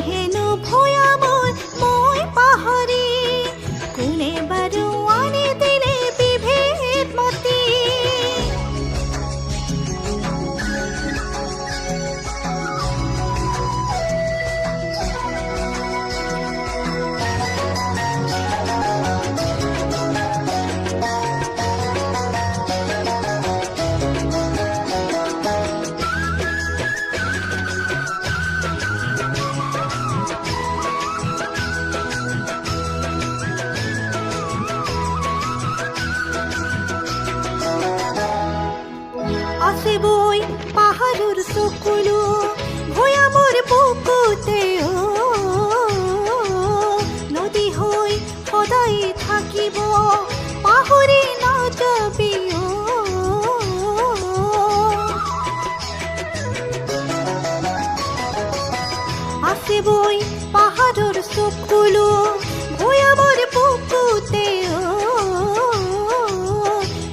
হেনো ভয়াময় মই পাহৰি কোনে বাৰু আনি দিলে বিভেদ মতি আছে বৈ পাহাৰৰ চকুলো ভয়ামৰ বুকুতে নদী হৈ সদায় থাকিব পাহৰি নাযাবি আছে বৈ পাহাৰৰ চকুলো ভয়ামৰ বুকুতে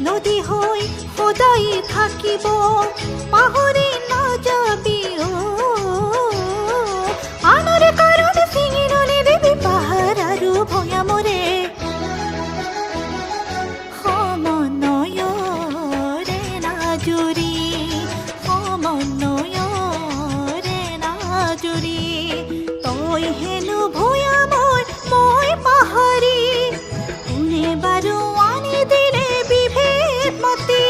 নদী হৈ সদায় থাকিব পাহৰি নাযাবি আনৰে কাৰণে ছিঙি ননিদিবি পাহাৰ আৰু ভয়ামৰে সমন্বয়ৰে নাজুৰি সমন্বয়ৰে নাজুৰি তই হেনো ভয়াময় মই পাহৰি কোনে বাৰু আনি দিলে বিভেদ মতি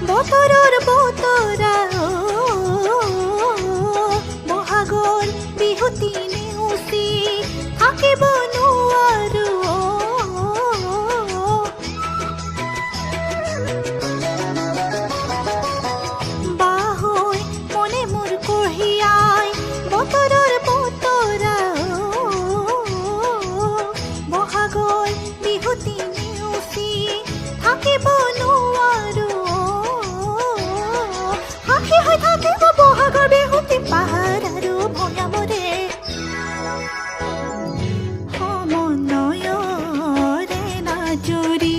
বতৰৰ বতৰা বহাগৰ বিহুতি নেওচি থাকিব নোৱাৰো বাহৈ মনে মোৰ কঢ়িয়াই বতৰৰ বতৰা বহাগৰ বিহুতি নেওচি থাকিব নোৱাৰো সাক্ষী হৈ থাকিব বহাগৰ বিহুতি পাহাৰ আৰু ভয়ামৰে সমন্বয়ৰে নাজুৰি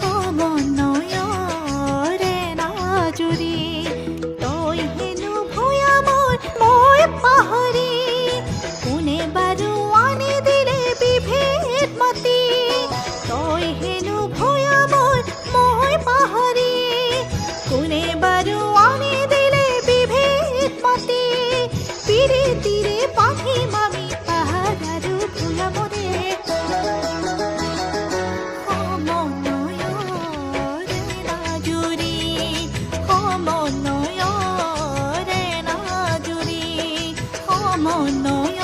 সমন্বয়ৰে নাজুৰি তই হেনো ভয়াময় মই পাহৰি কোনে বাৰু আনি দিলে বিভেদ মতি তই হেনো ভয়াময় মই পাহৰি কোনে বাৰু আনি দিলে বিভেদ মতি পিৰিতিৰে পাখিম আমি পাহাৰ আৰু ভয়ামৰে সমন্বয়ৰে নাজুৰি সমন্বয়ৰে নাজুৰি সমন্বয়